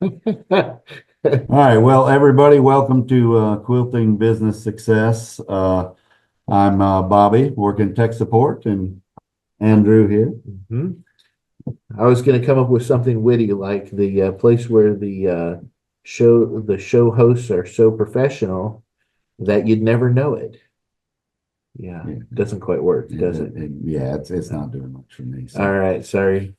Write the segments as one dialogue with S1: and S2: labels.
S1: All right. Well, everybody, welcome to Quilting Business Success. I'm Bobby, working tech support, and Andrew here.
S2: Mhm. I was going to come up with something witty like the place where the show hosts are so professional that you'd never know it. Yeah,
S1: Yeah,
S2: doesn't quite work, does it?
S1: yeah, it's not doing much for me.
S2: All
S1: So,
S2: right, sorry.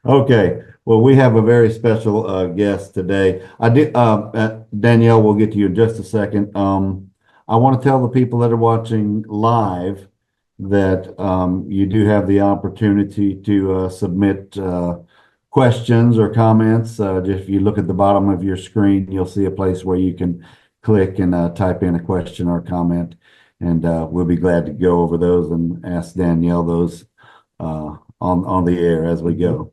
S1: okay. Well, we have a very special guest today. Danielle. We'll get to you in just a second. I want to tell the people that are watching live that you do have the opportunity to submit questions or comments. Just if you look at the bottom of your screen, you'll see a place where you can click and type in a question or comment, and we'll be glad to go over those and ask Danielle those on the air as we
S2: Mhm.
S1: go.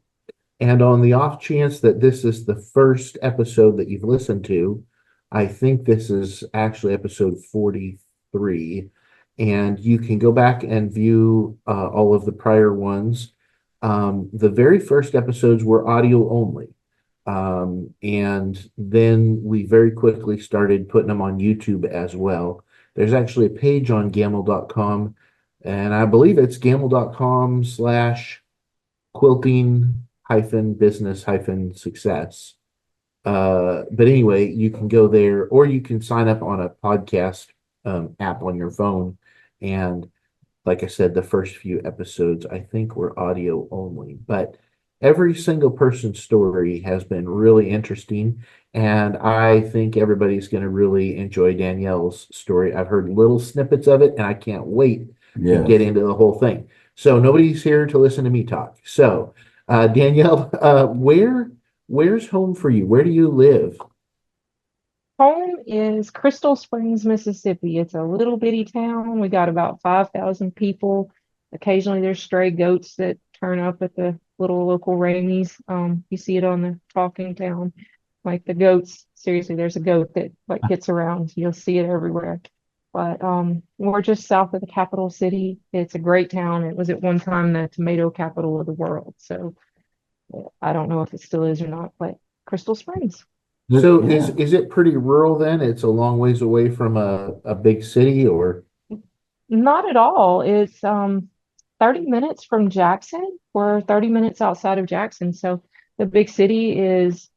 S2: And on the off chance that this is the first episode that you've listened to, I think this is actually episode 43. And you can go back and view all of the prior ones. The very first episodes were audio only. And then we very quickly started putting them on YouTube as well. There's actually a page on gamble.com, and I believe it's gamble.com/ quilting business success. But anyway, you can go there or you can sign up on a podcast app on your phone. And like I said, the first few episodes I think were audio only, but every single person's story has been really interesting. And I think everybody's going to really enjoy Danielle's story. I've heard little snippets of it and I can't wait to get
S1: Yes.
S2: into the whole thing. So nobody's here to listen to me talk. So, Danielle, where's home for you? Where do you live?
S3: Home is Crystal Springs, Mississippi. It's a little bitty town. We got about 5,000 people. Occasionally there's stray goats that turn up at the little local Ramies. You see it on the Talking Town. Like the goats, seriously, there's a goat that like gets around. You'll see it everywhere. But we're just south of the capital city. It's a great town. It was at one time the tomato capital of the world. So I don't know if it still is or not, but Crystal Springs.
S2: So is
S1: Yeah.
S2: is it pretty rural then? It's a long ways away from a big city or
S3: Not at all. It's 30 minutes from Jackson. We're 30 minutes outside of Jackson. So the big city is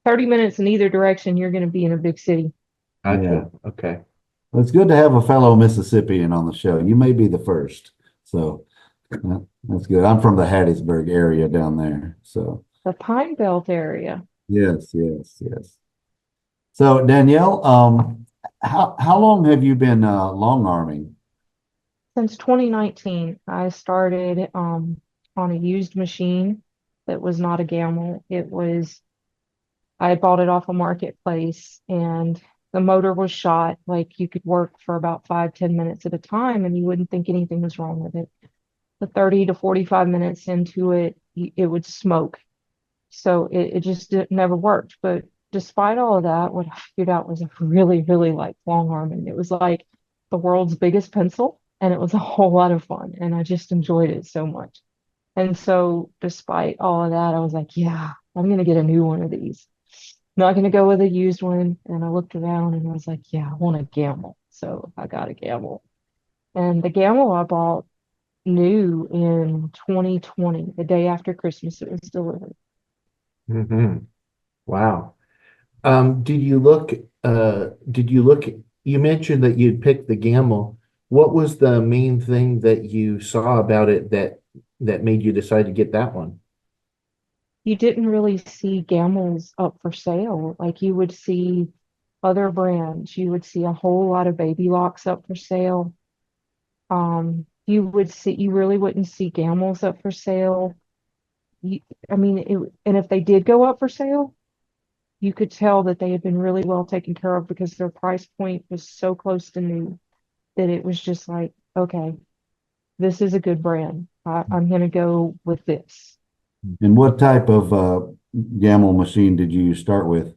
S3: 30 minutes in either direction. You're going to be in a big city.
S1: Yeah.
S2: gotcha. Okay.
S1: Well, it's good to have a fellow Mississippian on the show. You may be the first. So that's good. I'm from the Hattiesburg area down there. So
S3: The Pine Belt area.
S1: yes. So Danielle, how long have you been long arming?
S3: Since 2019, I started on a used machine that was not a Gamble. I had bought it off a marketplace and the motor was shot. Like you could work for about 5, 10 minutes at a time and you wouldn't think anything was wrong with it. The 30 to 45 minutes into it, it would smoke. So it just never worked. But despite all of that, what I figured out was I really, really liked long arming. It was like the world's biggest pencil, and it was a whole lot of fun. And I just enjoyed it so much. And so, despite all of that, I was like, yeah, I'm going to get a new one of these. Not going to go with a used one. And I looked around and I was like, yeah, I want a Gamble. So I got a Gamble. And the Gamble I bought new in 2020, the day after Christmas it was delivered.
S2: Hmm. Wow. Did you look, you mentioned that you'd picked the Gamble. What was the main thing that you saw about it that made you decide to get that one?
S3: You didn't really see Gambles up for sale. Like you would see other brands. You would see a whole lot of baby locks up for sale. You really wouldn't see Gambles up for sale. You, I mean, and if they did go up for sale, you could tell that they had been really well taken care of because their price point was so close to new that it was just like, okay, this is a good brand. I'm going to go with this.
S1: And what type of Gamble machine did you start with?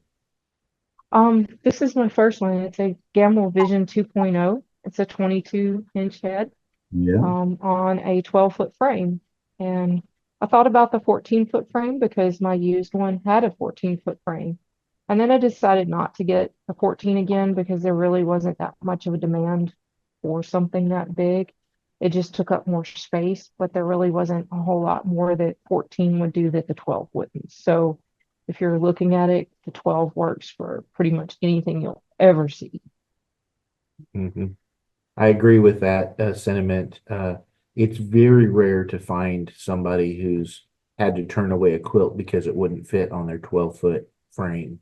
S3: This is my first one. It's a Gamma Vision 2.0. It's a 22-inch head
S1: Yeah.
S3: on a 12-foot frame. And I thought about the 14-foot frame because my used one had a 14-foot frame. And then I decided not to get a 14 again because there really wasn't that much of a demand for something that big. It just took up more space, but there really wasn't a whole lot more that 14 would do that the 12 wouldn't. So if you're looking at it, the 12 works for pretty much anything you'll ever see.
S2: Mhm. I agree with that sentiment. It's very rare to find somebody who's had to turn away a quilt because it wouldn't fit on their 12-foot frame.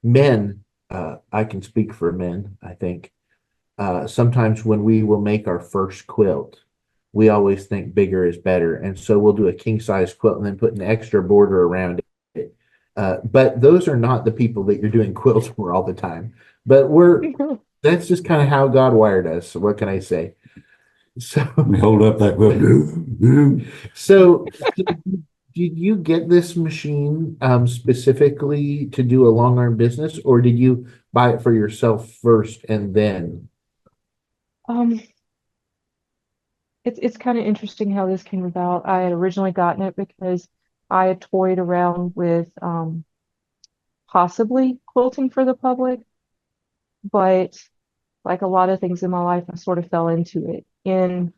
S2: Men, I can speak for men, I think. Sometimes when we will make our first quilt, we always think bigger is better. And so we'll do a king size quilt and then put an extra border around it. But those are not the people that you're doing quilts for all the time. But that's just kind of how God wired us. So what can I say? So,
S1: Hold up that quilt.
S2: so did you get this machine specifically to do a long arm business, or did you buy it for yourself first and then?
S3: Um, it's kind of interesting how this came about. I had originally gotten it because I had toyed around with possibly quilting for the public, but like a lot of things in my life, I sort of fell into it. In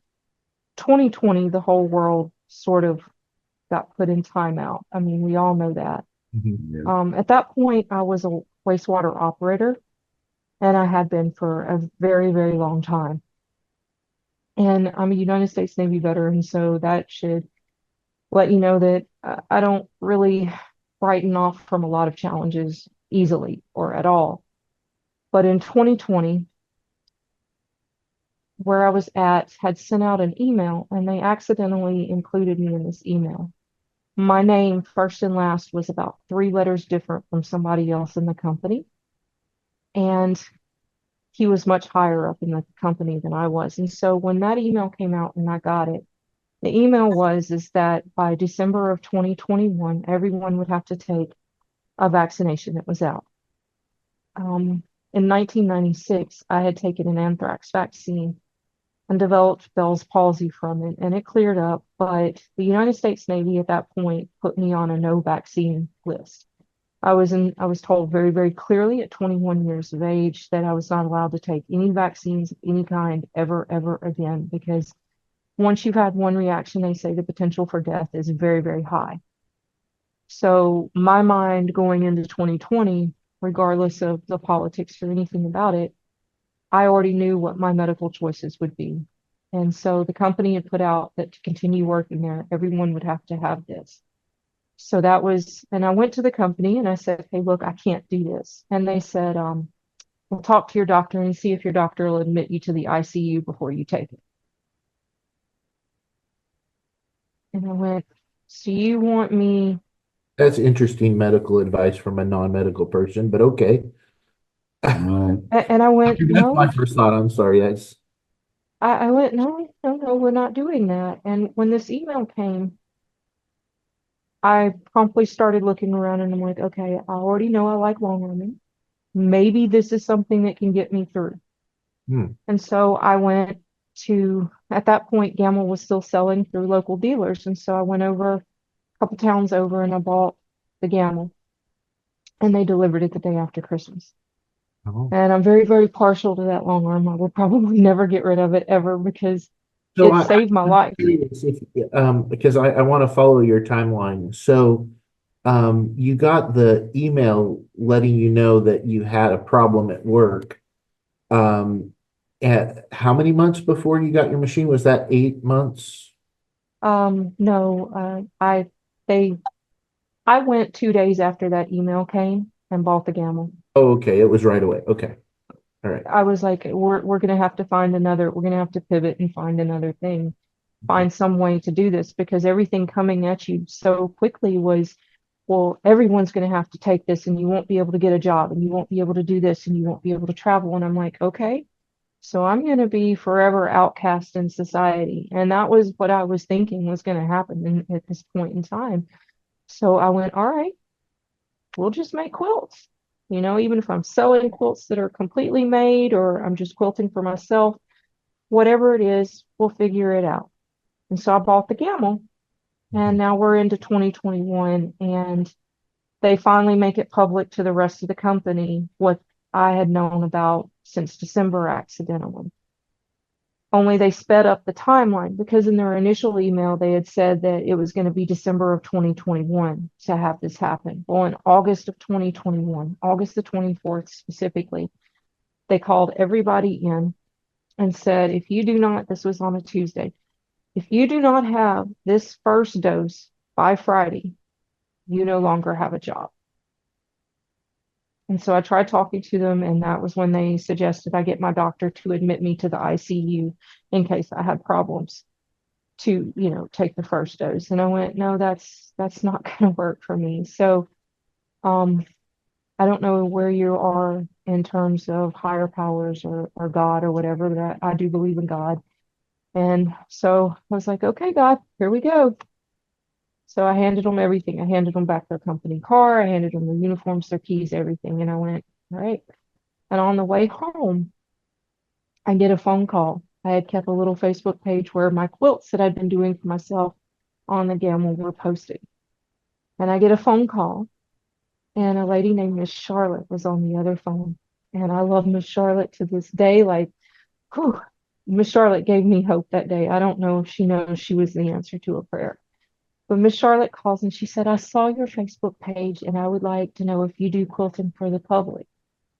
S3: 2020, the whole world sort of got put in timeout. I mean, we all know that.
S2: Mhm.
S1: Yeah.
S3: At that point, I was a wastewater operator, and I had been for a very, very long time. And I'm a United States Navy veteran, so that should let you know that I don't really frighten off from a lot of challenges easily or at all. But in 2020, where I was at had sent out an email and they accidentally included me in this email. My name, first and last, was about 3 letters different from somebody else in the company. And he was much higher up in the company than I was. And so when that email came out and I got it, the email is that by December of 2021, everyone would have to take a vaccination that was out. In 1996, I had taken an anthrax vaccine and developed Bell's palsy from it, and it cleared up. But the United States Navy at that point put me on a no vaccine list. I was told very, very clearly at 21 years of age that I was not allowed to take any vaccines of any kind ever, ever again, because once you've had one reaction, they say the potential for death is very, very high. So my mind going into 2020, regardless of the politics or anything about it, I already knew what my medical choices would be. And so the company had put out that to continue working there, everyone would have to have this. So that was, and I went to the company and I said, hey, look, I can't do this. And they said, we'll talk to your doctor and see if your doctor will admit you to the ICU before you take it. And I went, so you want me?
S2: That's interesting medical advice from a non-medical person, but okay.
S1: Right.
S3: And I went,
S2: That's my
S3: no.
S2: first thought. I'm sorry. That's
S3: I went, no, no, no, we're not doing that. And when this email came, I promptly started looking around and I'm like, okay, I already know I like long arming. Maybe this is something that can get me through.
S2: hmm.
S3: And so I went to, at that point, Gamble was still selling through local dealers. And so I went over a couple towns over and I bought the Gamble and they delivered it the day after Christmas.
S2: Oh.
S3: And I'm very, very partial to that long arm. I will probably never get rid of it ever because
S2: So
S3: it saved my
S2: I'm
S3: life.
S2: curious if, because I want to follow your timeline. So, you got the email letting you know that you had a problem at work. At how many months before you got your machine? Was that 8 months?
S3: No, they, I went 2 days after that email came and bought the Gamble.
S2: Oh, okay. It was right away. Okay. All right.
S3: I was like, we're gonna have to find another, we're gonna have to pivot and find another thing, find some way to do this because everything coming at you so quickly was, well, everyone's gonna have to take this and you won't be able to get a job and you won't be able to do this and you won't be able to travel. And I'm like, okay, so I'm gonna be forever outcast in society. And that was what I was thinking was gonna happen at this point in time. So I went, all right, we'll just make quilts. You know, even if I'm selling quilts that are completely made or I'm just quilting for myself, whatever it is, we'll figure it out. And so I bought the Gamble And now we're into 2021, and they finally make it public to the rest of the company what I had known about since December accidentally. Only they sped up the timeline because in their initial email they had said that it was going to be December of 2021 to have this happen. Well, in August of 2021, August the 24th specifically, they called everybody in and said, if you do not, this was on a Tuesday, if you do not have this first dose by Friday, you no longer have a job. And so I tried talking to them, and that was when they suggested I get my doctor to admit me to the ICU in case I had problems to, take the first dose. And I went, no, that's not going to work for me. So, I don't know where you are in terms of higher powers or God or whatever, but I do believe in God. And so I was like, okay, God, here we go. So I handed them everything. I handed them back their company car. I handed them their uniforms, their keys, everything. And I went, all right. And on the way home, I get a phone call. I had kept a little Facebook page where my quilts that I'd been doing for myself on the gamma were posted. And I get a phone call, and a lady named Miss Charlotte was on the other phone. And I love Miss Charlotte to this day. Like, whew, Miss Charlotte gave me hope that day. I don't know if she knows she was the answer to a prayer. But Miss Charlotte calls and she said, I saw your Facebook page and I would like to know if you do quilting for the public.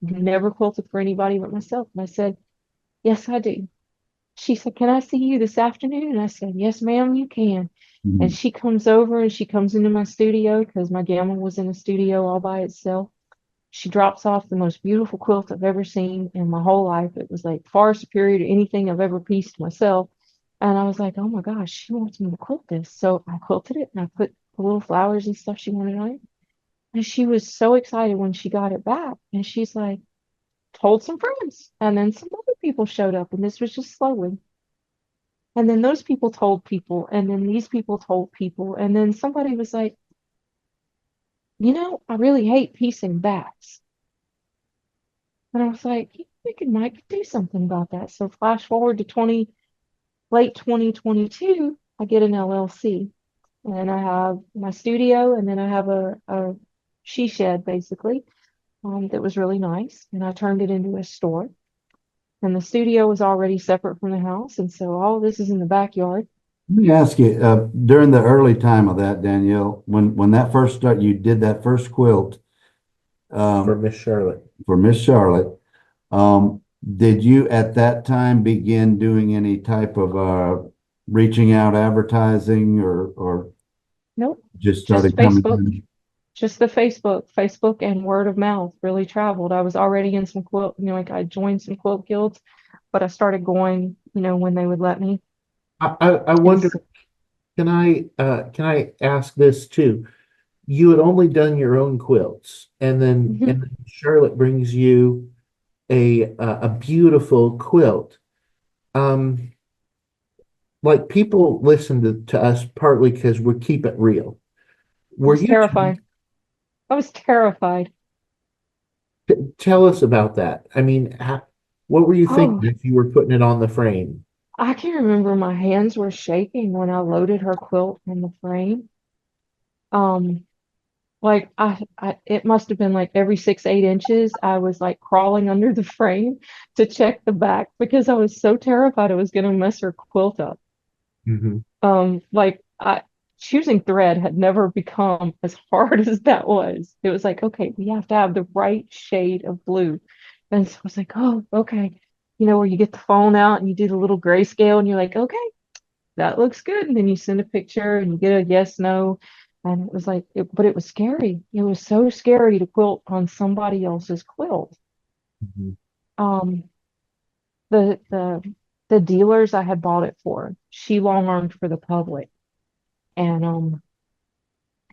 S3: You never quilted for anybody but myself. And I said, yes, I do. She said, can I see you this afternoon? And I said, yes, ma'am, you can. And she comes over and she comes into my studio because my gamma was in a studio all by itself. She drops off the most beautiful quilt I've ever seen in my whole life. It was like far superior to anything I've ever pieced myself. And I was like, oh my gosh, she wants me to quilt this. So I quilted it and I put the little flowers and stuff she wanted on it. And she was so excited when she got it back. And she's like, told some friends. And then some other people showed up. And this was just slowly. And then those people told people. And then these people told people. And then somebody was like, I really hate piecing backs. And I was like, you think it might do something about that. So flash forward to late 2022, I get an LLC. And I have my studio, and then I have a she shed basically, that was really nice. And I turned it into a store. And the studio was already separate from the house, and so all of this is in the backyard.
S1: Let me ask you, during the early time of that, Danielle, when that first start, you did that first quilt,
S2: For Miss Charlotte.
S1: for Miss Charlotte. Did you at that time begin doing any type of reaching out advertising or
S3: Nope,
S1: just
S3: just
S1: started coming
S3: Facebook.
S1: in?
S3: Just the Facebook and word of mouth really traveled. I was already in some quilt, like I joined some quilt guilds, but I started going, when they would let me.
S2: I
S3: And
S2: wonder,
S3: so,
S2: can I ask this too? You had only done your own quilts, and then
S3: mhm.
S2: and then Charlotte brings you a beautiful quilt. Um, like people listen to us partly because we keep it real.
S3: I
S2: Were
S3: was
S2: you
S3: terrified. I was terrified.
S2: tell us about that? I mean, what were you
S3: Oh,
S2: thinking if you were putting it on the frame?
S3: I can remember my hands were shaking when I loaded her quilt in the frame. Um, like it must have been like every 6, 8 inches, I was like crawling under the frame to check the back because I was so terrified it was going to mess her quilt up.
S2: Hmm.
S3: Like choosing thread had never become as hard as that was. It was like, okay, we have to have the right shade of blue. And so I was like, oh, okay. Where you get the phone out and you do the little grayscale and you're like, okay, that looks good. And then you send a picture and you get a yes, no. And it was like, but it was scary. It was so scary to quilt on somebody else's quilt.
S2: Hmm.
S3: Um, the dealers I had bought it for, she long armed for the public. And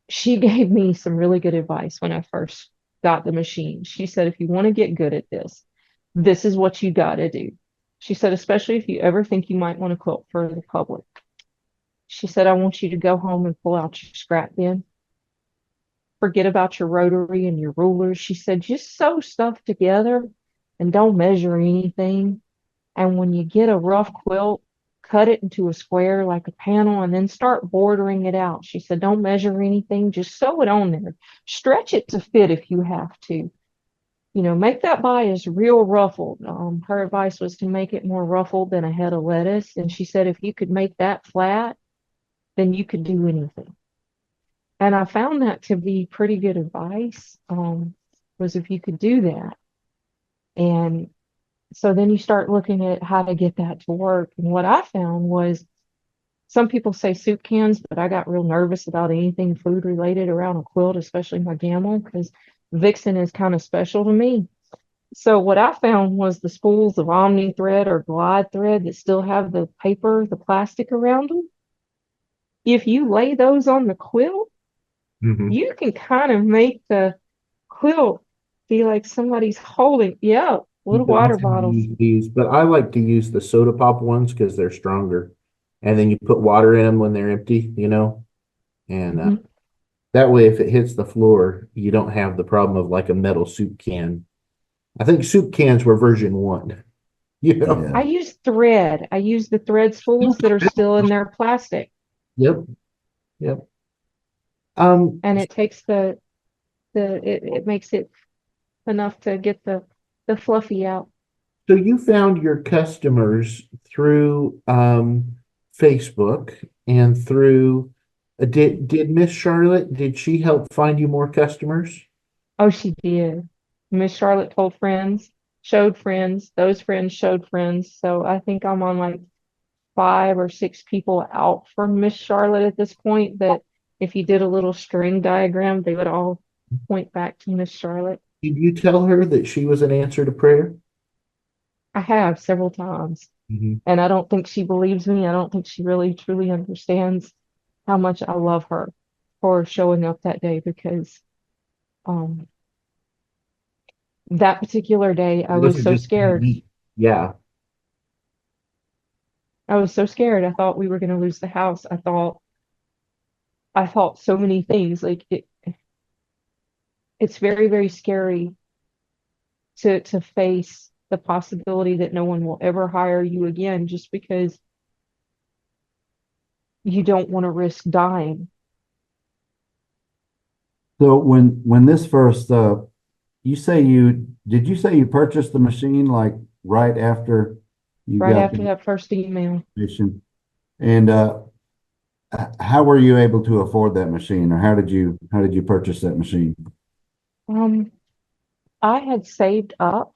S3: she gave me some really good advice when I first got the machine. She said, if you want to get good at this, this is what you got to do. She said, especially if you ever think you might want to quilt for the public. She said, I want you to go home and pull out your scrap bin. Forget about your rotary and your rulers. She said, just sew stuff together and don't measure anything. And when you get a rough quilt, cut it into a square like a panel and then start bordering it out. She said, don't measure anything, just sew it on there. Stretch it to fit if you have to. Make that bias real ruffled. Her advice was to make it more ruffled than a head of lettuce. And she said, if you could make that flat, then you could do anything. And I found that to be pretty good advice, was if you could do that. And so then you start looking at how to get that to work. And what I found was some people say soup cans, but I got real nervous about anything food related around a quilt, especially my gamel, because Vixen is kind of special to me. So what I found was the spools of Omni thread or Glide thread that still have the paper, the plastic around them. If you lay those on the quilt, you can kind of make the quilt be like somebody's holding, yeah, little water bottles.
S2: Use these, but I like to use the soda pop ones because they're stronger. And then you put water in them when they're empty, and that way, if it hits the floor, you don't have the problem of like a metal soup can. I think soup cans were version 1.
S1: Yeah.
S3: I use thread. I use the thread spools that are still in their plastic.
S2: Yep. Yep.
S3: And it takes it makes it enough to get the fluffy out.
S2: So you found your customers through Facebook and through did Miss Charlotte, did she help find you more customers?
S3: Oh, she did. Miss Charlotte told friends, showed friends, those friends showed friends. So I think I'm on like 5 or 6 people out from Miss Charlotte at this point, that if you did a little string diagram, they would all point back to Miss Charlotte.
S2: Did you tell her that she was an answer to prayer?
S3: I have several times, and I don't think she believes me. I don't think she really truly understands how much I love her for showing up that day, because that particular day I was so scared.
S2: Yeah.
S3: I was so scared. I thought we were going to lose the house. I thought so many things. Like it's very, very scary to face the possibility that no one will ever hire you again just because you don't want to risk dying.
S1: So when this first did you say you purchased the machine like right after you
S3: Right
S1: got
S3: after that first email.
S1: mission? And how were you able to afford that machine, or how did you purchase that machine?
S3: I had saved up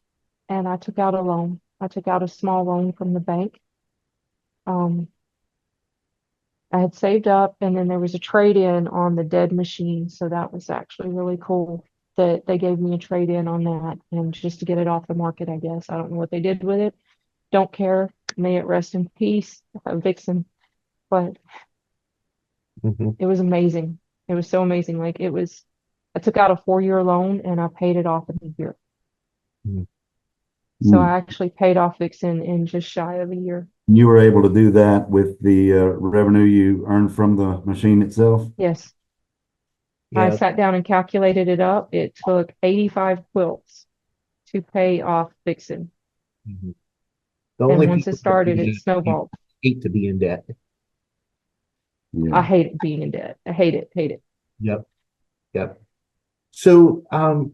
S3: and I took out a loan. I took out a small loan from the bank. Um, I had saved up, and then there was a trade-in on the dead machine, so that was actually really cool that they gave me a trade-in on that, and just to get it off the market, I guess. I don't know what they did with it. Don't care. May it rest in peace, Vixen. But it was amazing. It was so amazing. I took out a 4-year loan and I paid it off in a year. So I actually paid off Vixen in just shy of a year.
S1: You were able to do that with the revenue you earned from the machine itself?
S3: Yes. I sat down and calculated it up. It took 85 quilts to pay off Vixen.
S2: The
S3: And
S2: only
S3: once it started, it snowballed.
S2: hate to be in debt.
S1: Yeah.
S3: I hate being in debt. I hate it.
S2: Yep. So,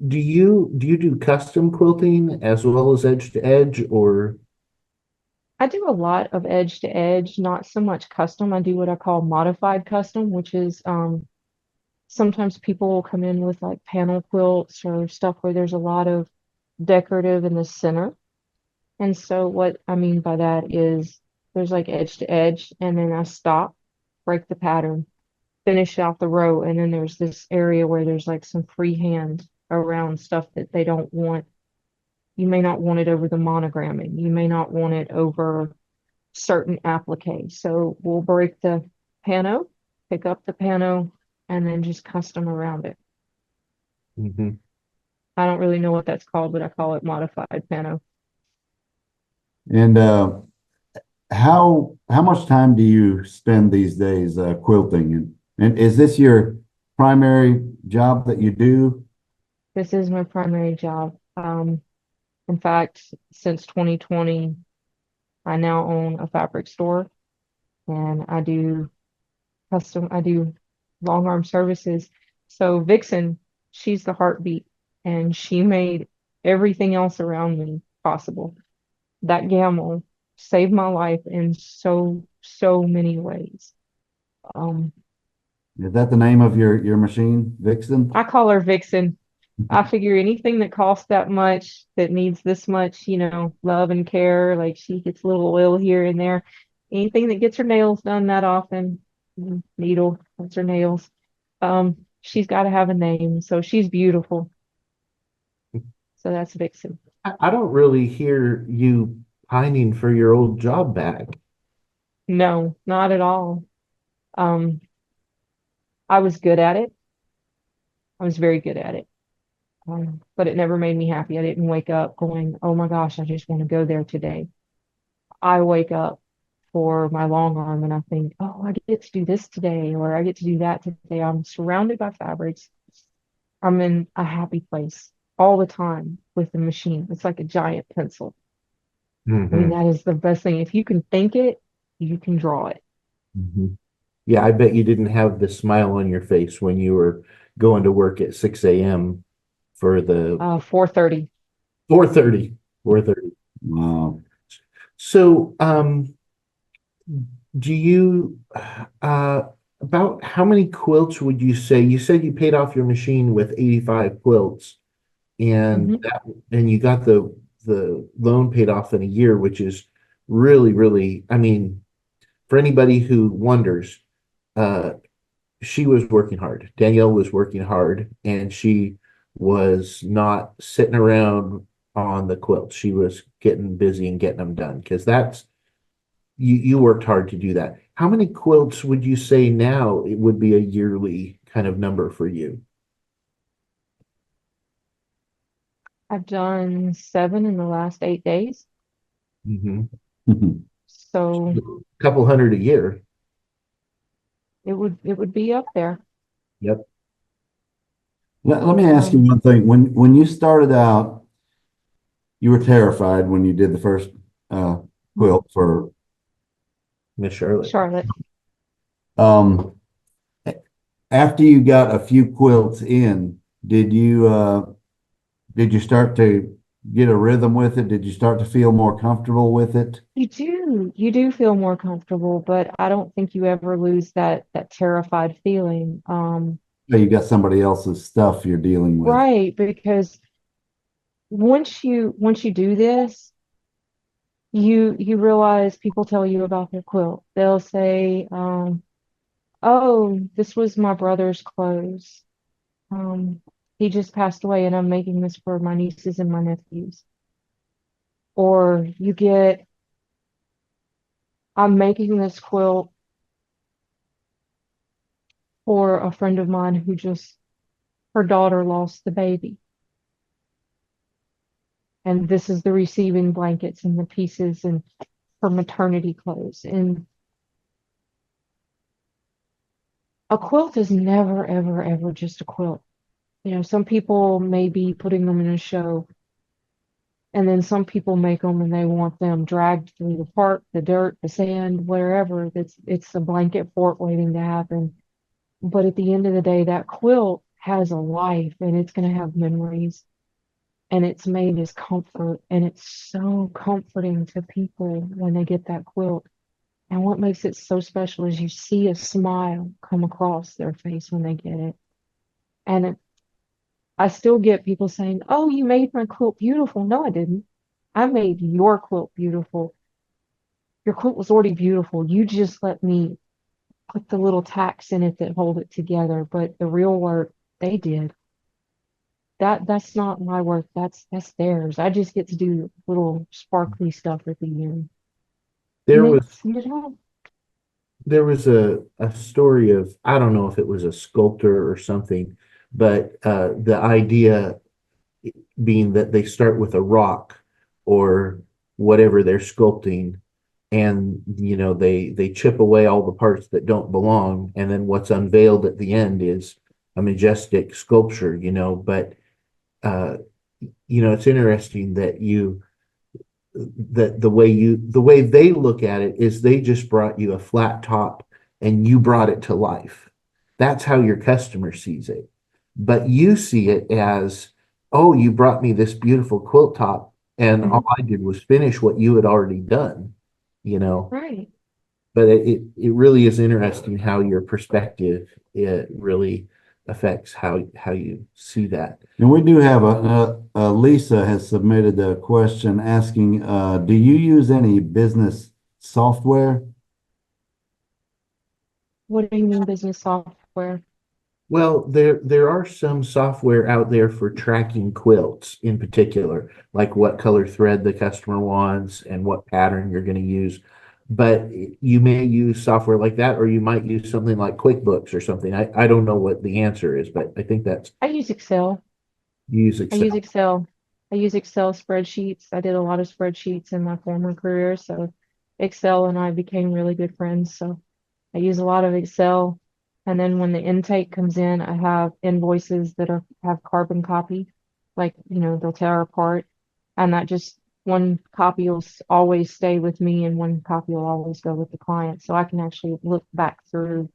S2: do you do custom quilting as well as edge to edge, or?
S3: I do a lot of edge to edge, not so much custom. I do what I call modified custom, which is sometimes people will come in with like panel quilts or stuff where there's a lot of decorative in the center. And so what I mean by that is there's like edge to edge, and then I stop, break the pattern, finish out the row, and then there's this area where there's like some freehand around stuff that they don't want. You may not want it over the monogramming. You may not want it over certain applique. So we'll break the pano, pick up the pano, and then just custom around it. I don't really know what that's called, but I call it modified pano.
S1: And how much time do you spend these days quilting? And is this your primary job that you do?
S3: This is my primary job. In fact, since 2020, I now own a fabric store. and I do long arm services. So Vixen, she's the heartbeat, and she made everything else around me possible. That gamble saved my life in so many ways. Um,
S1: Is that the name of your machine, Vixen?
S3: I call her Vixen. I figure anything that costs that much, that needs this much, love and care, like she gets a little oil here and there. Anything that gets her nails done that often, needle, that's her nails. She's got to have a name, so she's beautiful. So that's Vixen.
S2: I don't really hear you pining for your old job back.
S3: No, not at all. Um, I was good at it. I was very good at it. But it never made me happy. I didn't wake up going, oh my gosh, I just want to go there today. I wake up for my long arm and I think, oh, I get to do this today, or I get to do that today. I'm surrounded by fabrics. I'm in a happy place all the time with the machine. It's like a giant pencil. I mean,
S2: Hmm.
S3: that is the best thing. If you can think it, you can draw it.
S2: Hmm. Yeah, I bet you didn't have the smile on your face when you were going to work at 6 a.m. for the
S3: 4:30.
S2: 4:30. 4:30.
S1: Wow.
S2: So, do you about how many quilts would you say? You said you paid off your machine with 85 quilts, and
S3: Hmm.
S2: and you got the loan paid off in a year, which is really, really, I mean, for anybody who wonders, uh, she was working hard. Danielle was working hard, and she was not sitting around on the quilt. She was getting busy and getting them done because that's you worked hard to do that. How many quilts would you say now it would be a yearly kind of number for you?
S3: I've done 7 in the last 8 days.
S2: Hmm.
S3: So
S2: A couple hundred a year.
S3: it would be up there.
S2: Yep.
S1: Let me ask you
S3: Um,
S1: one thing. When you started out, you were terrified when you did the first uh, quilt for
S2: Miss Charlotte.
S3: Charlotte.
S1: um, after you got a few quilts in, did you start to get a rhythm with it? Did you start to feel more comfortable with it?
S3: You do feel more comfortable, but I don't think you ever lose that terrified feeling.
S1: So you got somebody else's stuff you're dealing with.
S3: Right, because once you do this, you realize people tell you about their quilt. They'll say, "Oh, this was my brother's clothes. He just passed away, and I'm making this for my nieces and my nephews." Or you get, "I'm making this quilt for a friend of mine who just her daughter lost the baby, and this is the receiving blankets and the pieces and her maternity clothes." And a quilt is never, ever, ever just a quilt. Some people may be putting them in a show, and then some people make them and they want them dragged through the park, the dirt, the sand, wherever. It's a blanket fort waiting to happen. But at the end of the day, that quilt has a life and it's going to have memories, and it's made as comfort, and it's so comforting to people when they get that quilt. And what makes it so special is you see a smile come across their face when they get it. And I still get people saying, "Oh, you made my quilt beautiful." No, I didn't. I made your quilt beautiful. Your quilt was already beautiful. You just let me put the little tacks in it that hold it together. But the real work they did. That's not my work. That's theirs. I just get to do little sparkly stuff at the end.
S2: There
S3: And
S2: was
S3: it's.
S2: there was a story of, I don't know if it was a sculptor or something, but the idea being that they start with a rock or whatever they're sculpting, and they chip away all the parts that don't belong, and then what's unveiled at the end is a majestic sculpture. But uh it's interesting that that the way they look at it is they just brought you a flat top and you brought it to life. That's how your customer sees it. But you see it as, oh, you brought me this beautiful quilt top, and all
S3: Mhm.
S2: I did was finish what you had already done, you know.
S3: Right.
S2: But it really is interesting how your perspective, it really affects how you see that.
S1: And we do have Lisa has submitted a question asking, do you use any business software?
S3: What do you mean business software?
S2: Well, there are some software out there for tracking quilts in particular, like what color thread the customer wants and what pattern you're going to use. But you may use software like that, or you might use something like QuickBooks or something. I don't know what the answer is, but I think that's
S3: I use Excel.
S2: use
S3: I use
S2: Excel.
S3: Excel. I use Excel spreadsheets. I did a lot of spreadsheets in my former career, so Excel and I became really good friends. So I use a lot of Excel. And then when the intake comes in, I have invoices that have carbon copy, like, they'll tear apart. And that just one copy will always stay with me and one copy will always go with the client. So I can actually look back through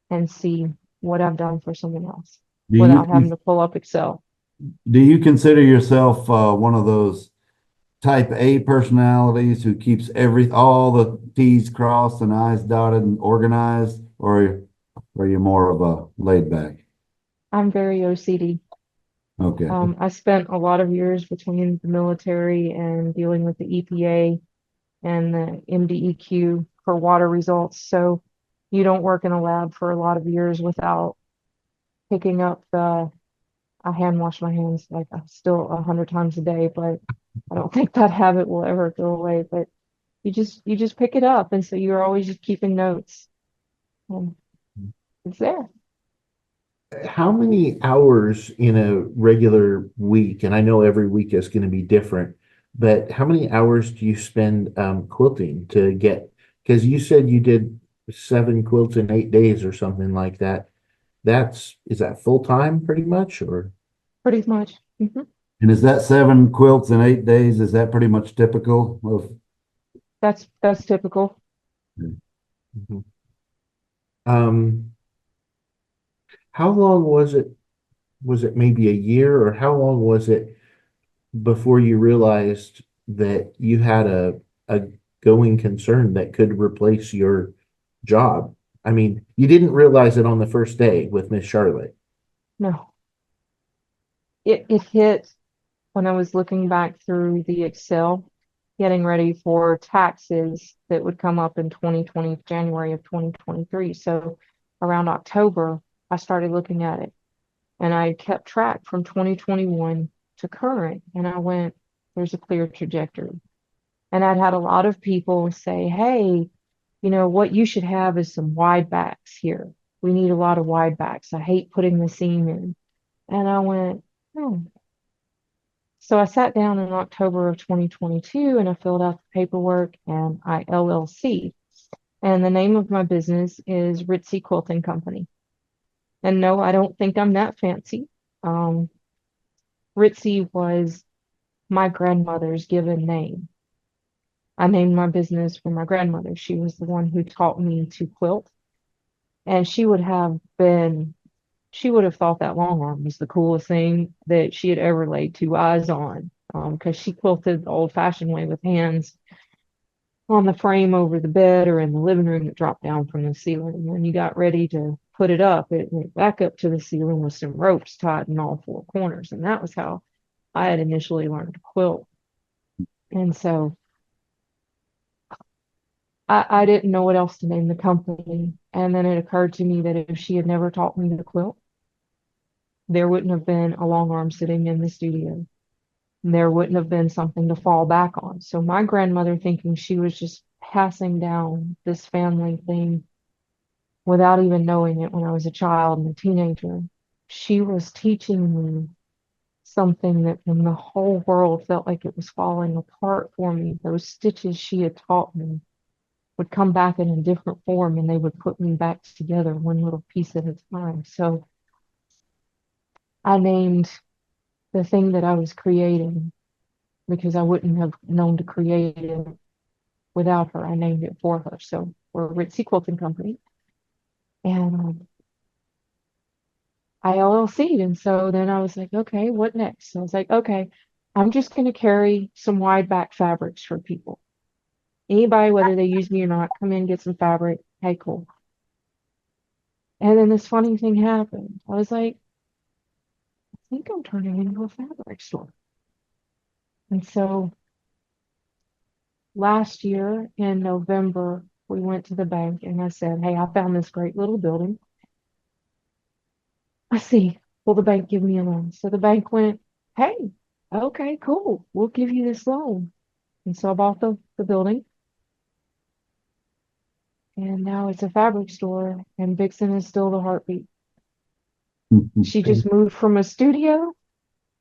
S3: and see what I've done for someone else
S1: Do
S3: without having
S1: you
S3: to pull up Excel.
S1: do you consider yourself one of those type A personalities who keeps all the T's crossed and I's dotted and organized, or are you more of a laid back?
S3: I'm very OCD.
S1: Okay.
S3: I spent a lot of years between the military and dealing with the EPA and the MDEQ for water results. So you don't work in a lab for a lot of years without picking up I hand wash my hands like still 100 times a day, but I don't think that habit will ever go away. But you just pick it up, and so you're always just keeping notes. And it's there.
S2: How many hours in a regular week? And I know every week is going to be different, but how many hours do you spend quilting to get? Because you said you did 7 quilts in 8 days or something like that. Is that full time pretty much, or?
S3: Pretty much.
S1: And is that 7 quilts in 8 days? Is that pretty much typical of?
S3: That's typical.
S2: Mhm. Um, how long was it? Was it maybe a year, or how long was it before you realized that you had a going concern that could replace your job? I mean, you didn't realize it on the first day with Miss Charlotte.
S3: No, it hit when I was looking back through the Excel, getting ready for taxes that would come up in 2020, January of 2023. So around October, I started looking at it and I kept track from 2021 to current. And I went, there's a clear trajectory. And I'd had a lot of people say, hey, what you should have is some wide backs here. We need a lot of wide backs. I hate putting the seam in. And I went, hmm. So I sat down in October of 2022 and I filled out the paperwork and I LLC. And the name of my business is Ritzy Quilting Company. And no, I don't think I'm that fancy. Um, Ritzy was my grandmother's given name. I named my business for my grandmother. She was the one who taught me to quilt. And she would have thought that long arm was the coolest thing that she had ever laid two eyes on. Because she quilted the old fashioned way with hands on the frame over the bed or in the living room that dropped down from the ceiling. And when you got ready to put it up, it went back up to the ceiling with some ropes tied in all four corners. And that was how I had initially learned to quilt. And so I didn't know what else to name the company. And then it occurred to me that if she had never taught me to quilt, there wouldn't have been a long arm sitting in the studio. There wouldn't have been something to fall back on. So my grandmother, thinking she was just passing down this family thing without even knowing it when I was a child and a teenager, she was teaching me something that when the whole world felt like it was falling apart for me, those stitches she had taught me would come back in a different form and they would put me back together one little piece at a time. So I named the thing that I was creating because I wouldn't have known to create it without her. I named it for her. So we're Ritzy Quilting Company. And I LLC'd. And so then I was like, okay, what next? So I was like, okay, I'm just going to carry some wide back fabrics for people. Anybody, whether they use me or not, come in, get some fabric. Hey, cool. And then this funny thing happened. I was like, I think I'm turning into a fabric store. And so last year in November, we went to the bank and I said, hey, I found this great little building. I see. Will the bank give me a loan? So the bank went, hey, okay, cool. We'll give you this loan. And so I bought the building. And now it's a fabric store, and Vixen is still the heartbeat. She just moved from a studio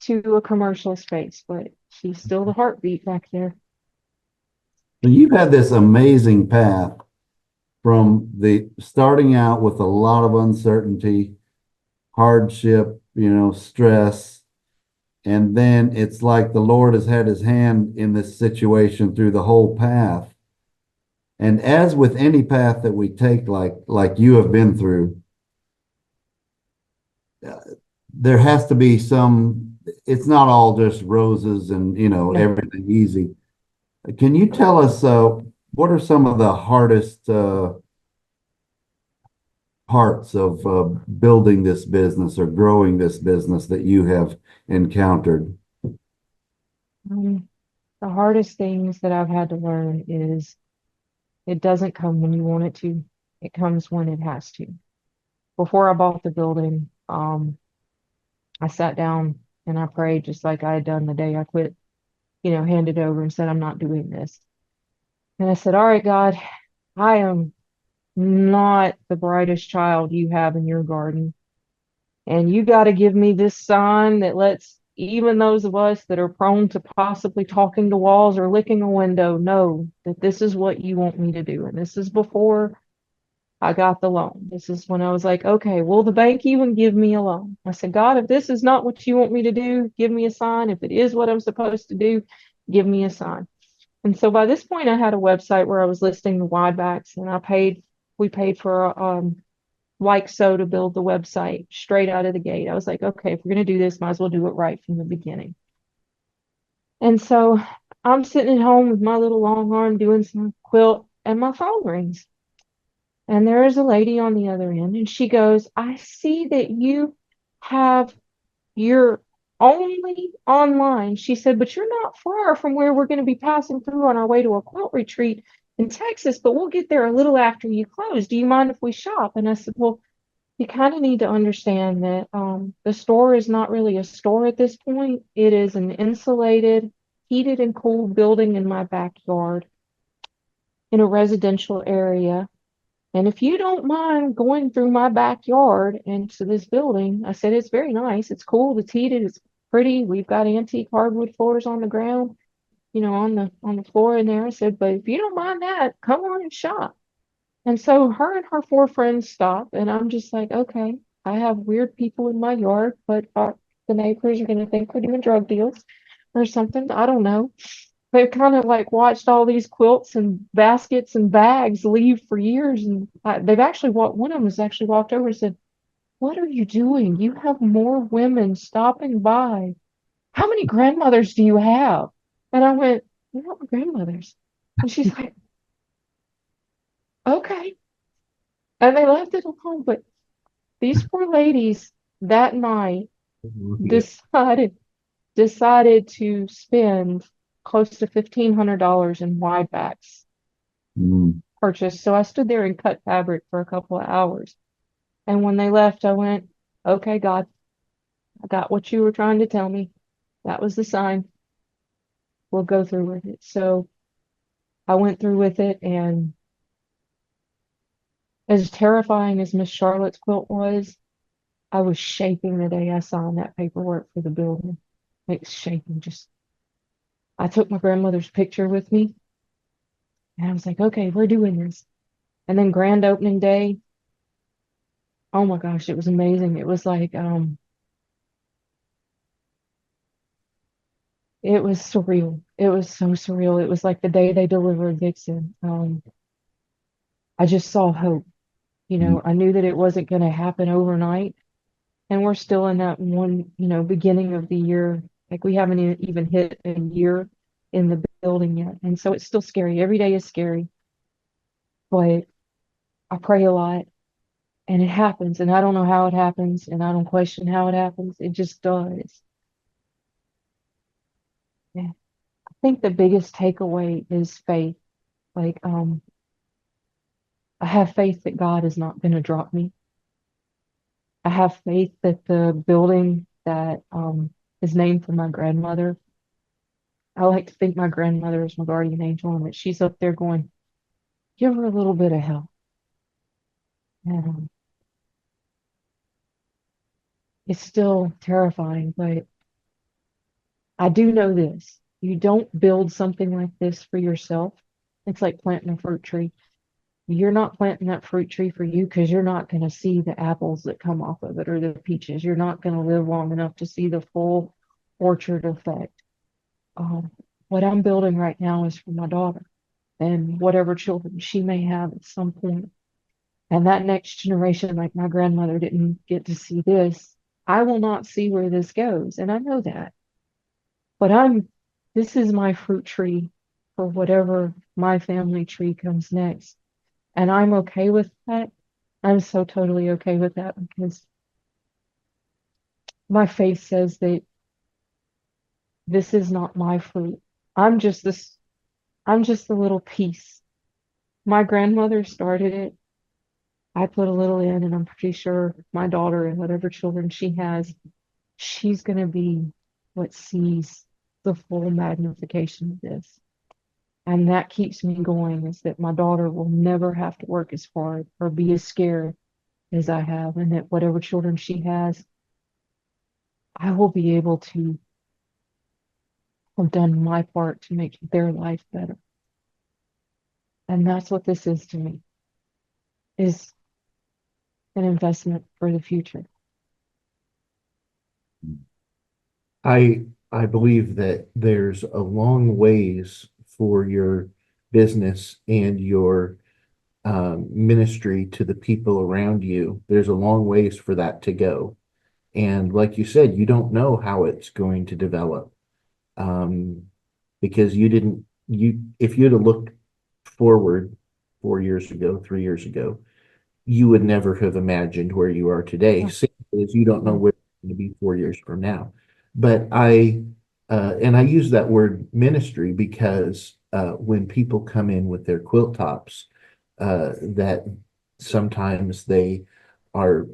S3: to a commercial space, but she's still the heartbeat back there.
S1: So you've had this amazing path from the starting out with a lot of uncertainty, hardship, stress. And then it's like the Lord has had his hand in this situation through the whole path. And as with any path that we take, like you have been through, there has to be it's not all just roses and,
S3: No.
S1: everything easy. Can you tell us, what are some of the hardest, parts of building this business or growing this business that you have encountered?
S3: The hardest things that I've had to learn is it doesn't come when you want it to. It comes when it has to. Before I bought the building, I sat down and I prayed just like I had done the day I quit, handed over and said, I'm not doing this. And I said, all right, God, I am not the brightest child you have in your garden. And you got to give me this sign that lets even those of us that are prone to possibly talking to walls or licking a window know that this is what you want me to do. And this is before I got the loan. This is when I was like, okay, will the bank even give me a loan? I said, God, if this is not what you want me to do, give me a sign. If it is what I'm supposed to do, give me a sign. And so by this point, I had a website where I was listing the wide backs, and we paid for like so to build the website straight out of the gate. I was like, okay, if we're going to do this, might as well do it right from the beginning. And so I'm sitting at home with my little long arm doing some quilt, and my phone rings. And there is a lady on the other end, and she goes, I see that you're only online. She said, but you're not far from where we're going to be passing through on our way to a quilt retreat in Texas, but we'll get there a little after you close. Do you mind if we shop? And I said, well, you kind of need to understand that the store is not really a store at this point. It is an insulated, heated and cooled building in my backyard in a residential area. And if you don't mind going through my backyard into this building, I said, it's very nice. It's cool. It's heated. It's pretty. We've got antique hardwood floors on the ground, on the floor in there. I said, but if you don't mind that, come on and shop. And so her and her four friends stop, and I'm just like, okay, I have weird people in my yard, but the neighbors are going to think we're doing drug deals or something. I don't know. They've kind of like watched all these quilts and baskets and bags leave for years, and they've actually one of them has actually walked over and said, "What are you doing? You have more women stopping by. How many grandmothers do you have?" And I went, "We're not grandmothers." And she's like, "Okay." And they left it alone. But these four ladies that night
S2: Yeah.
S3: decided to spend close to $1,500 in wide backs
S1: Mm.
S3: purchase. So I stood there and cut fabric for a couple of hours. And when they left, I went, okay, God, I got what you were trying to tell me. That was the sign. We'll go through with it. So I went through with it, and as terrifying as Miss Charlotte's quilt was, I was shaking the day I signed that paperwork for the building. It was shaking. I took my grandmother's picture with me, and I was like, okay, we're doing this. And then grand opening day, oh my gosh, it was amazing. It was like it was surreal. It was so surreal. It was like the day they delivered Vixen. I just saw hope. I knew that it wasn't going to happen overnight. And we're still in that one, beginning of the year. Like we haven't even hit a year in the building yet. And so it's still scary. Every day is scary. But I pray a lot and it happens. And I don't know how it happens. And I don't question how it happens. It just does. Yeah. I think the biggest takeaway is faith. Like, I have faith that God is not going to drop me. I have faith that the building that is named for my grandmother, I like to think my grandmother is my guardian angel and that she's up there going, give her a little bit of help. And it's still terrifying, but I do know this. You don't build something like this for yourself. It's like planting a fruit tree. You're not planting that fruit tree for you because you're not going to see the apples that come off of it or the peaches. You're not going to live long enough to see the full orchard effect. Um, what I'm building right now is for my daughter and whatever children she may have at some point. And that next generation, like my grandmother didn't get to see this, I will not see where this goes. And I know that. But this is my fruit tree for whatever my family tree comes next. And I'm okay with that. I'm so totally okay with that because my faith says that this is not my fruit. I'm just this, I'm just a little piece. My grandmother started it. I put a little in, and I'm pretty sure my daughter and whatever children she has, she's going to be what sees the full magnification of this. And that keeps me going is that my daughter will never have to work as hard or be as scared as I have, and that whatever children she has, I will be able to have done my part to make their life better. And that's what this is to me, is an investment for the future.
S2: I believe that there's a long ways for your business and your ministry to the people around you. There's a long ways for that to go. And like you said, you don't know how it's going to develop. Because if you'd have looked forward 4 years ago, 3 years ago, you would never have imagined where you are today.
S3: Yeah.
S2: Same as you don't know where you're going to be 4 years from now. But and I use that word ministry because when people come in with their quilt tops, that sometimes are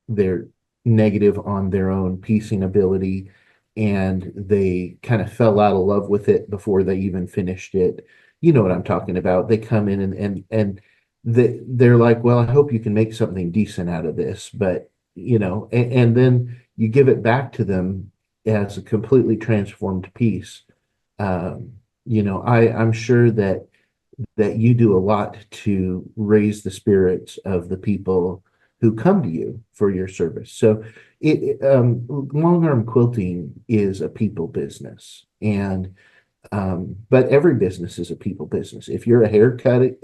S2: they're negative on their own piecing ability, and they kind of fell out of love with it before they even finished it. You know what I'm talking about. They come in and they're like, well, I hope you can make something decent out of this, but and then you give it back to them as a completely transformed piece. I'm sure that you do a lot to raise the spirits of the people who come to you for your service. So long arm quilting is a people business, and but every business is a people business. If you're a hairstylist,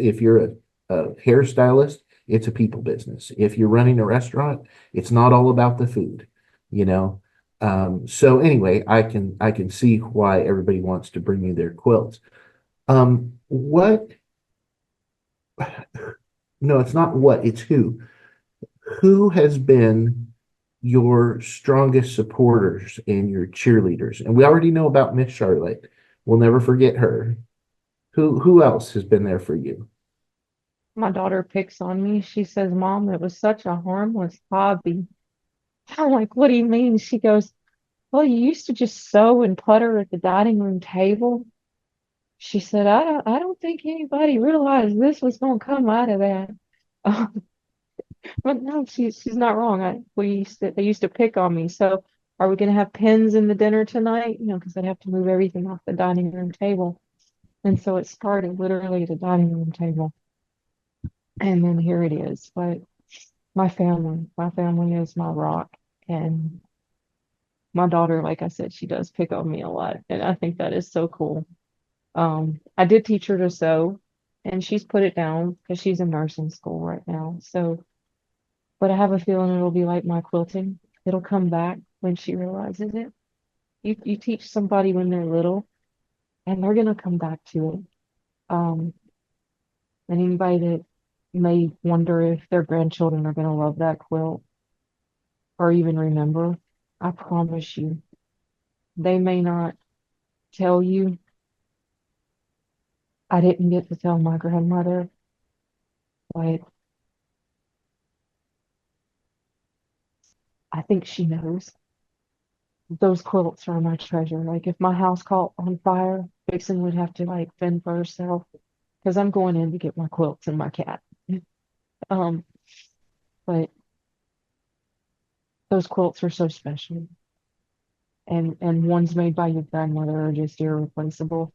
S2: it's a people business. If you're running a restaurant, it's not all about the food, you know. So anyway, I can see why everybody wants to bring you their quilts. What? No, it's not what, it's who. Who has been your strongest supporters and your cheerleaders? And we already know about Miss Charlotte. We'll never forget her. Who else has been there for you?
S3: My daughter picks on me. She says, Mom, it was such a harmless hobby. I'm like, what do you mean? She goes, well, you used to just sew and putter at the dining room table. She said, I don't think anybody realized this was going to come out of that. But no, she's not wrong. They used to pick on me. So are we going to have pins in the dinner tonight? Because I'd have to move everything off the dining room table. And so it started literally at the dining room table. And then here it is. But my family is my rock. And my daughter, like I said, she does pick on me a lot, and I think that is so cool. I did teach her to sew, and she's put it down because she's in nursing school right now. So, but I have a feeling it'll be like my quilting. It'll come back when she realizes it. You teach somebody when they're little, and they're gonna come back to it. Um, and anybody that may wonder if their grandchildren are gonna love that quilt or even remember, I promise you, they may not tell you. I didn't get to tell my grandmother, but I think she knows. Those quilts are my treasure. Like if my house caught on fire, Vixen would have to like fend for herself because I'm going in to get my quilts and my cat. Um, but those quilts are so special, and ones made by your grandmother are just irreplaceable.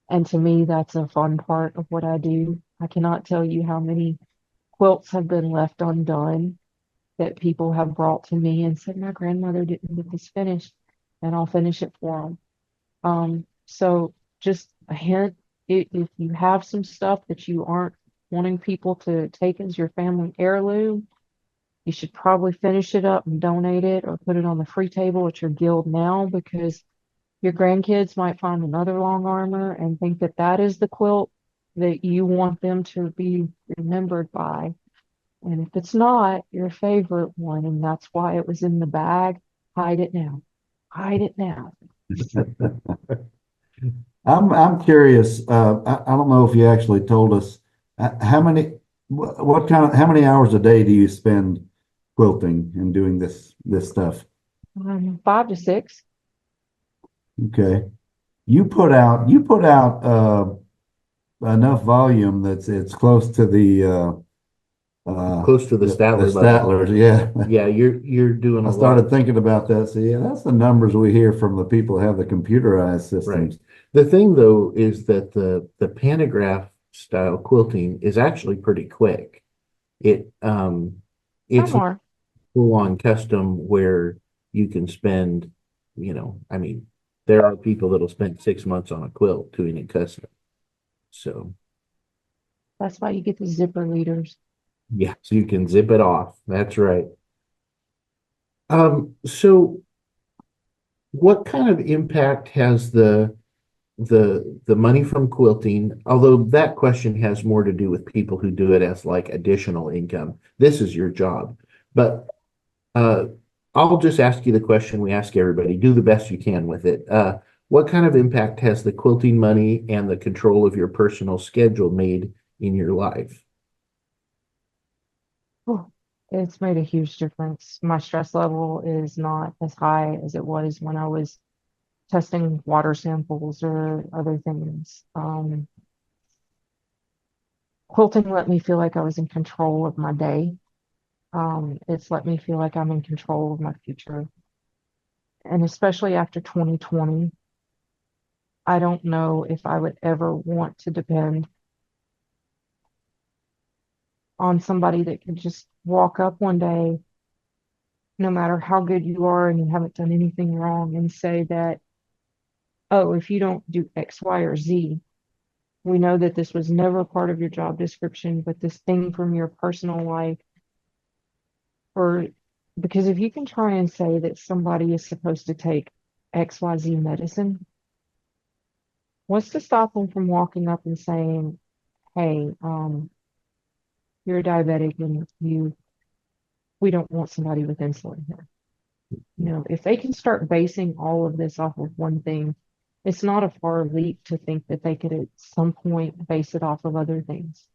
S3: And to me, that's a fun part of what I do. I cannot tell you how many quilts have been left undone that people have brought to me and said, my grandmother didn't get this finished, and I'll finish it for them. So just a hint, if you have some stuff that you aren't wanting people to take as your family heirloom, you should probably finish it up and donate it or put it on the free table at your guild now because your grandkids might find another long armor and think that that is the quilt that you want them to be remembered by. And if it's not your favorite one and that's why it was in the bag, hide it now. Hide it now.
S1: I'm curious, I don't know if you actually told us, how many, what kind of, how many hours a day do you spend quilting and doing this stuff?
S3: 5 to 6.
S1: Okay. You put out enough volume that's it's close to
S2: Close to the Statler level.
S1: Statlers, yeah.
S2: Yeah, you're doing
S1: I
S2: a
S1: started
S2: lot.
S1: thinking about that. So yeah, that's the numbers we hear from the people who have the computerized
S2: Right.
S1: systems.
S2: The thing though is that the pantograph style quilting is actually pretty quick. It it's
S3: Some are.
S2: full on custom where you can spend, I mean, there are people that'll spend 6 months on a quilt doing it custom. So
S3: That's why you get the zipper leaders.
S2: yeah, so you can zip it off. That's right. So what kind of impact has the money from quilting, although that question has more to do with people who do it as like additional income. This is your job. But uh I'll just ask you the question we ask everybody, do the best you can with it. What kind of impact has the quilting money and the control of your personal schedule made in your life?
S3: Oh, it's made a huge difference. My stress level is not as high as it was when I was testing water samples or other things. Quilting let me feel like I was in control of my day. It's let me feel like I'm in control of my future. And especially after 2020, I don't know if I would ever want to depend on somebody that could just walk up one day, no matter how good you are and you haven't done anything wrong, and say that, oh, if you don't do X, Y, or Z, we know that this was never part of your job description, but this thing from your personal life, or because if you can try and say that somebody is supposed to take XYZ medicine, what's to stop them from walking up and saying, hey, you're diabetic and we don't want somebody with insulin here. If they can start basing all of this off of one thing, it's not a far leap to think that they could at some point base it off of other things.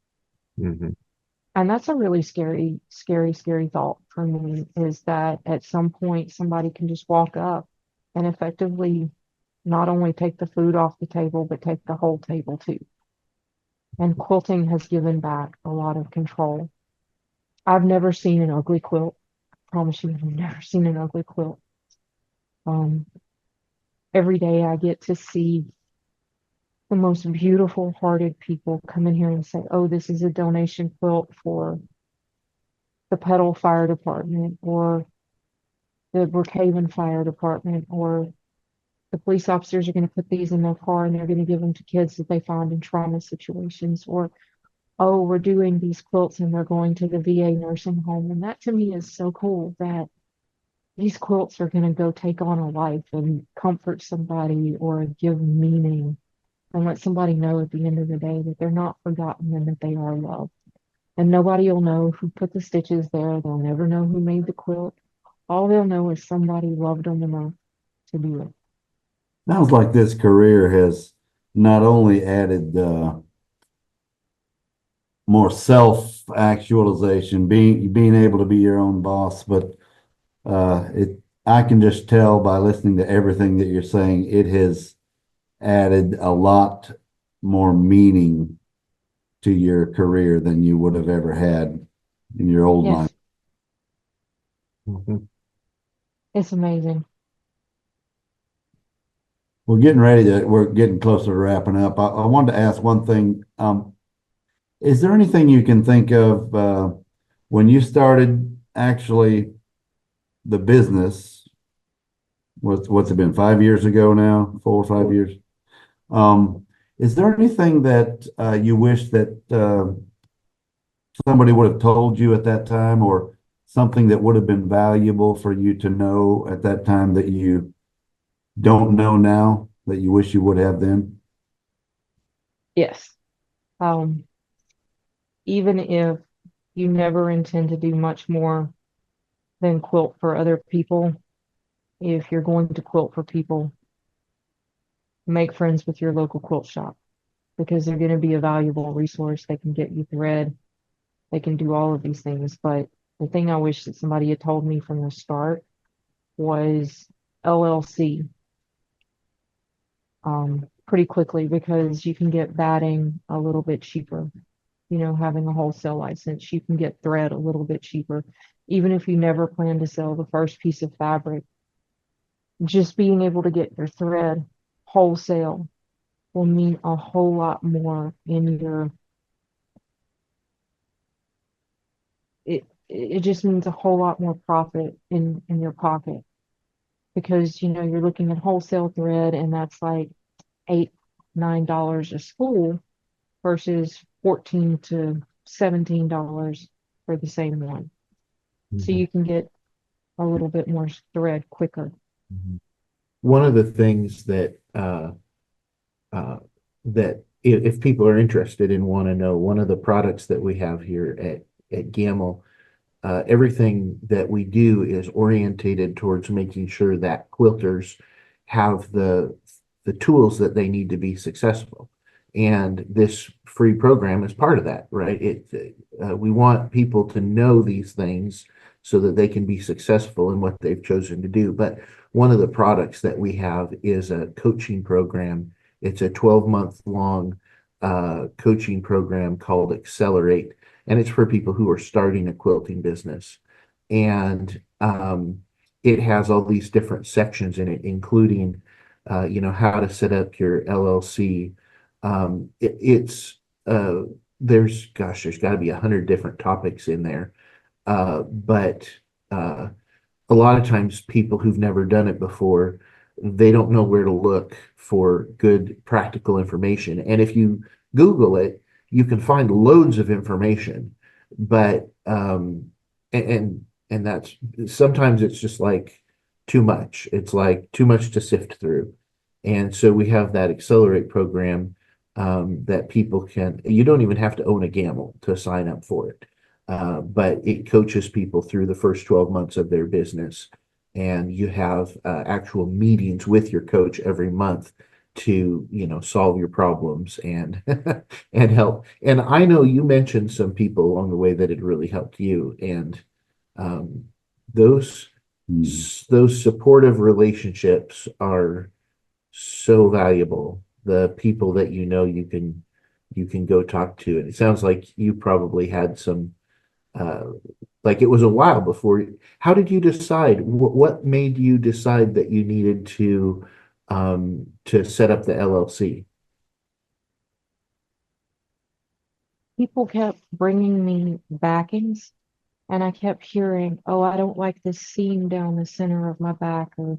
S2: Mhm.
S3: And that's a really scary, scary, scary thought for me is that at some point somebody can just walk up and effectively not only take the food off the table, but take the whole table too. And quilting has given back a lot of control. I've never seen an ugly quilt. I promise you, I've never seen an ugly quilt. Um, every day I get to see the most beautiful hearted people come in here and say, oh, this is a donation quilt for the Pedal Fire Department, or the Brookhaven Fire Department, or the police officers are going to put these in their car and they're going to give them to kids that they find in trauma situations, or oh, we're doing these quilts and they're going to the VA nursing home. And that to me is so cool that these quilts are going to go take on a life and comfort somebody or give meaning and let somebody know at the end of the day that they're not forgotten and that they are loved. And nobody will know who put the stitches there. They'll never know who made the quilt. All they'll know is somebody loved them enough to do it.
S1: Sounds like this career has not only added more self-actualization, being able to be your own boss, but it I can just tell by listening to everything that you're saying, it has added a lot more meaning to your career than you would have ever had in your old
S3: Yes,
S1: life.
S2: Mhm.
S3: it's amazing.
S1: We're getting closer to wrapping up. I wanted to ask one thing. Is there anything you can think of when you started actually the business? What's it been, 5 years ago now, 4 or 5 years? Is there anything that you wish that somebody would have told you at that time, or something that would have been valuable for you to know at that time that you don't know now that you wish you would have then?
S3: Yes. Um, Even if you never intend to do much more than quilt for other people, if you're going to quilt for people, make friends with your local quilt shop because they're going to be a valuable resource. They can get you thread, they can do all of these things. But the thing I wish that somebody had told me from the start was LLC pretty quickly, because you can get batting a little bit cheaper. You know, having a wholesale license, you can get thread a little bit cheaper. Even if you never plan to sell the first piece of fabric, just being able to get your thread wholesale will mean a whole lot more in your it just means a whole lot more profit in your pocket, because you know you're looking at wholesale thread and that's like $8-9 a spool versus $14 to $17 for the same one. So
S2: Mhm.
S3: you can get a little bit more thread quicker.
S2: Mhm. One of the things that uh, if people are interested and want to know, one of the products that we have here at Gamble, everything that we do is orientated towards making sure that quilters have the tools that they need to be successful. And this free program is part of that, right? We want people to know these things so that they can be successful in what they've chosen to do. But one of the products that we have is a coaching program. It's a 12-month long coaching program called Accelerate, and it's for people who are starting a quilting business. And it has all these different sections in it, including, how to set up your LLC. It's there's got to be 100 different topics in there, but uh, a lot of times people who've never done it before, they don't know where to look for good practical information. And if you Google it, you can find loads of information, but and that's sometimes it's just like too much. It's like too much to sift through. And so we have that Accelerate program that people can, you don't even have to own a Gamble to sign up for it. But it coaches people through the first 12 months of their business. And you have actual meetings with your coach every month to, solve your problems and and help. And I know you mentioned some people along the way that had really helped you. And um, those
S1: Hmm.
S2: those supportive relationships are so valuable. The people that you can go talk to. And it sounds like you probably had some uh like it was a while before. How did you decide? What made you decide that you needed to set up the LLC?
S3: People kept bringing me backings And I kept hearing, oh, I don't like this seam down the center of my back, or,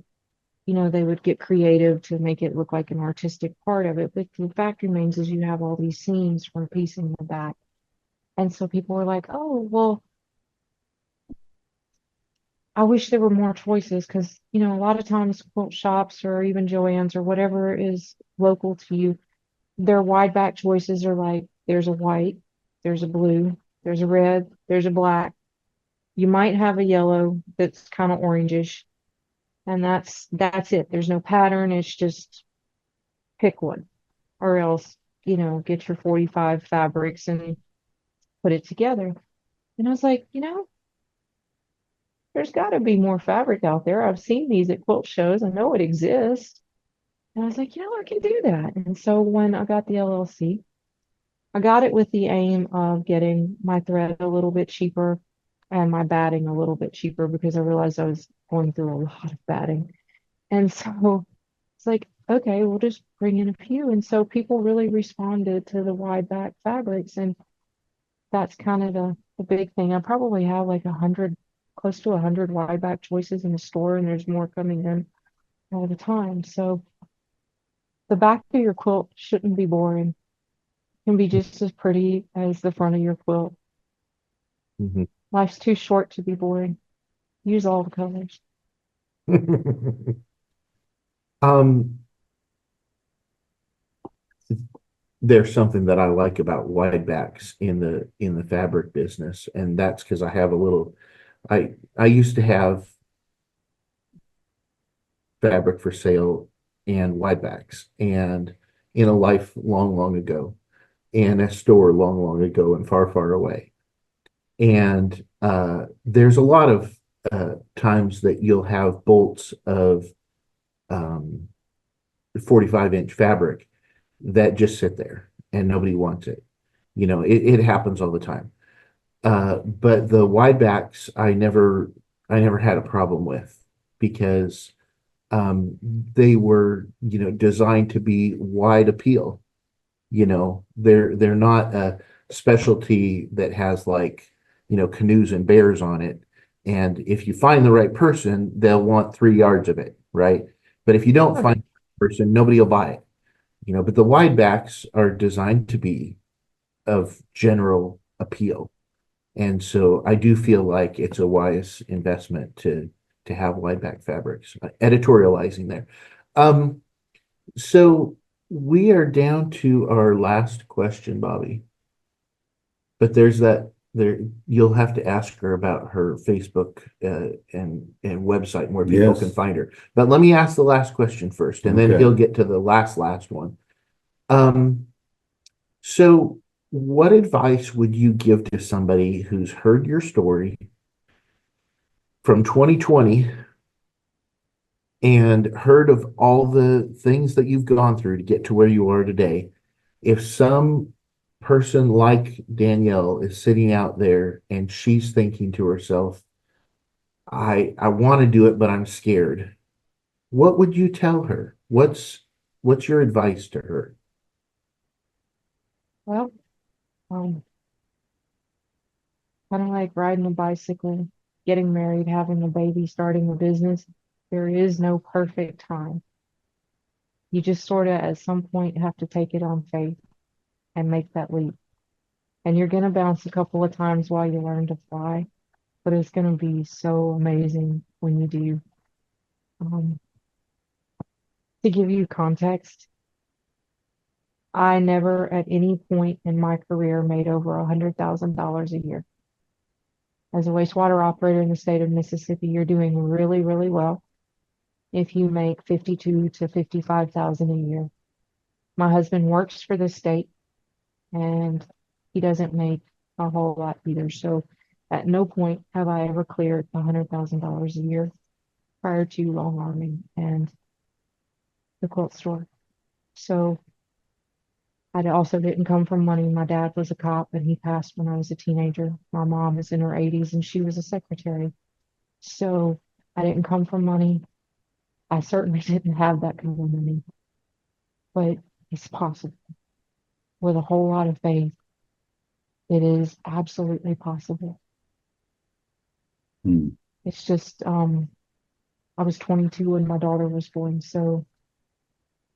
S3: they would get creative to make it look like an artistic part of it. But the fact remains is you have all these seams from piecing the back. And so people were like, oh, well, I wish there were more choices because, a lot of times quilt shops or even Joann's or whatever is local to you, their wide back choices are like there's a white, there's a blue, there's a red, there's a black. You might have a yellow that's kind of orangish, and that's it. There's no pattern. It's just pick one, or else, get your 45 fabrics and put it together. And I was like, there's got to be more fabric out there. I've seen these at quilt shows. I know it exists. And I was like, I can do that. And so when I got the LLC, I got it with the aim of getting my thread a little bit cheaper and my batting a little bit cheaper because I realized I was going through a lot of batting. And so it's like, okay, we'll just bring in a few. And so people really responded to the wide back fabrics. And that's kind of the big thing. I probably have like 100, close to 100 wide back choices in the store, and there's more coming in all the time. So the back of your quilt shouldn't be boring. It can be just as pretty as the front of your quilt.
S2: Mhm.
S3: Life's too short to be boring. Use all the colors.
S2: Um, there's something that I like about wide backs in the fabric business, and that's because I have a little. I used to have fabric for sale and wide backs, and in a life long, long ago, and a store long, long ago, and far, far away. And there's a lot of times that you'll have bolts of 45-inch fabric that just sit there and nobody wants it. It happens all the time. But the wide backs, I never had a problem with because they were, designed to be wide appeal. They're not a specialty that has like, canoes and bears on it. And if you find the right person, they'll want 3 yards of it, right? But if you don't
S3: Sure.
S2: find the person, nobody will buy it. But the wide backs are designed to be of general appeal. And so I do feel like it's a wise investment to have wide back fabrics. Editorializing there. Um, so we are down to our last question, Bobby. But there's that there you'll have to ask her about her Facebook and website and where people can
S1: Yes.
S2: find her. But let me ask the last question first, and then
S1: Okay.
S2: he'll get to the last one. Um, so what advice would you give to somebody who's heard your story from 2020 and heard of all the things that you've gone through to get to where you are today? If some person like Danielle is sitting out there and she's thinking to herself, I want to do it, but I'm scared. What would you tell her? What's your advice to her?
S3: Well, um, kind of like riding a bicycle, getting married, having a baby, starting a business. There is no perfect time. You just sort of at some point have to take it on faith and make that leap. And you're going to bounce a couple of times while you learn to fly, but it's going to be so amazing when you do. Um, to give you context, I never at any point in my career made over $100,000 a year. As a wastewater operator in the state of Mississippi, you're doing really, really well if you make 52 to 55,000 a year. My husband works for the state and he doesn't make a whole lot either. So at no point have I ever cleared $100,000 a year prior to long arming and the quilt store. So I also didn't come from money. My dad was a cop and he passed when I was a teenager. My mom is in her 80s and she was a secretary. So I didn't come from money. I certainly didn't have that kind of money, but it's possible with a whole lot of faith. It is absolutely possible.
S1: Hmm.
S3: It's just, I was 22 when my daughter was born. So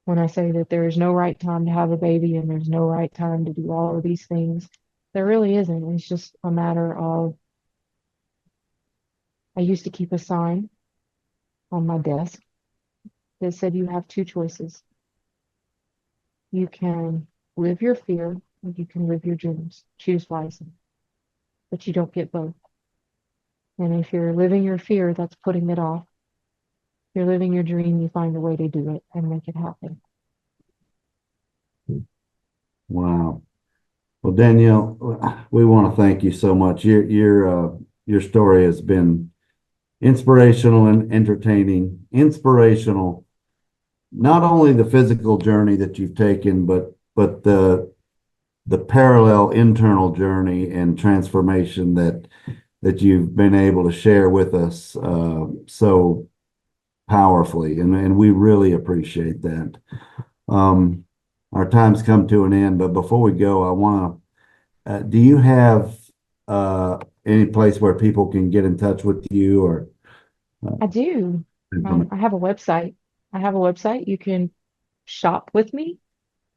S3: when I say that there is no right time to have a baby and there's no right time to do all of these things, there really isn't. It's just a matter of, I used to keep a sign on my desk that said you have two choices. You can live your fear or you can live your dreams. Choose wisely, but you don't get both. And if you're living your fear, that's putting it off. If you're living your dream, you find a way to do it and make it happen.
S1: Wow. Well, Danielle, we want to thank you so much. Your story has been inspirational and entertaining. Inspirational, not only the physical journey that you've taken, but the parallel internal journey and transformation that you've been able to share with us so powerfully, and we really appreciate that. Um, our time's come to an end, but before we go, I want to, do you have any place where people can get in touch with you or
S3: I do.
S1: information?
S3: I have a website. I have a website. You can shop with me.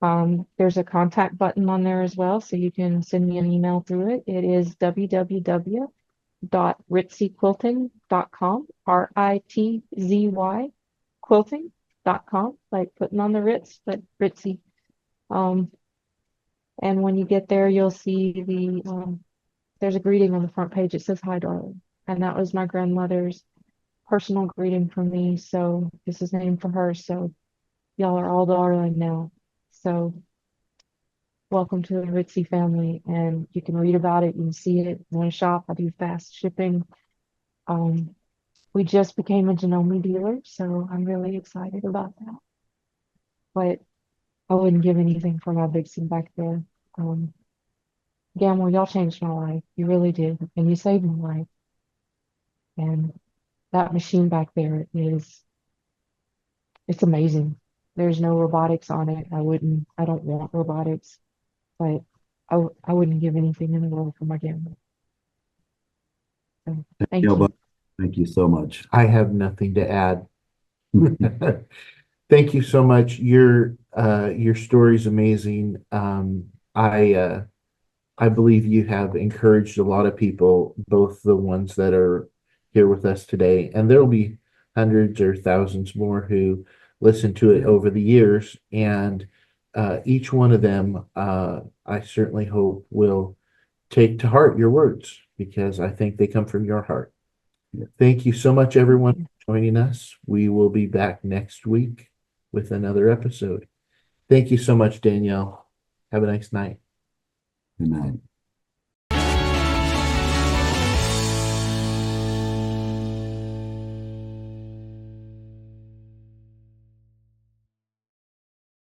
S3: There's a contact button on there as well, so you can send me an email through it. It is www.ritzyquilting.com, Ritzy quilting.com, like putting on the Ritz, but Ritzy. Um, and when you get there, you'll see there's a greeting on the front page. It says, "Hi, darling." And that was my grandmother's personal greeting from me. So this is named for her. So y'all are all darling now. So welcome to the Ritzy family, and you can read about it. You can see it. You want to shop? I do fast shipping. Um, we just became a Janome dealer, so I'm really excited about that. But I wouldn't give anything for my Vixen back there. Um, Gamble, y'all changed my life. You really did, and you saved my life. And that machine back there it's amazing. There's no robotics on it. I don't want robotics, but I wouldn't give anything in the world for my Gamble. So thank
S1: Danielle,
S3: you.
S1: thank you so much.
S2: I have nothing to add. Thank you so much. Your story's amazing. I believe you have encouraged a lot of people, both the ones that are here with us today, and there'll be hundreds or thousands more who listen to it over the years. And each one of them, I certainly hope will take to heart your words because I think they come from your heart. Thank you so much, everyone, for joining us. We will be back next week with another episode. Thank you so much, Danielle. Have a nice night.
S1: Good night.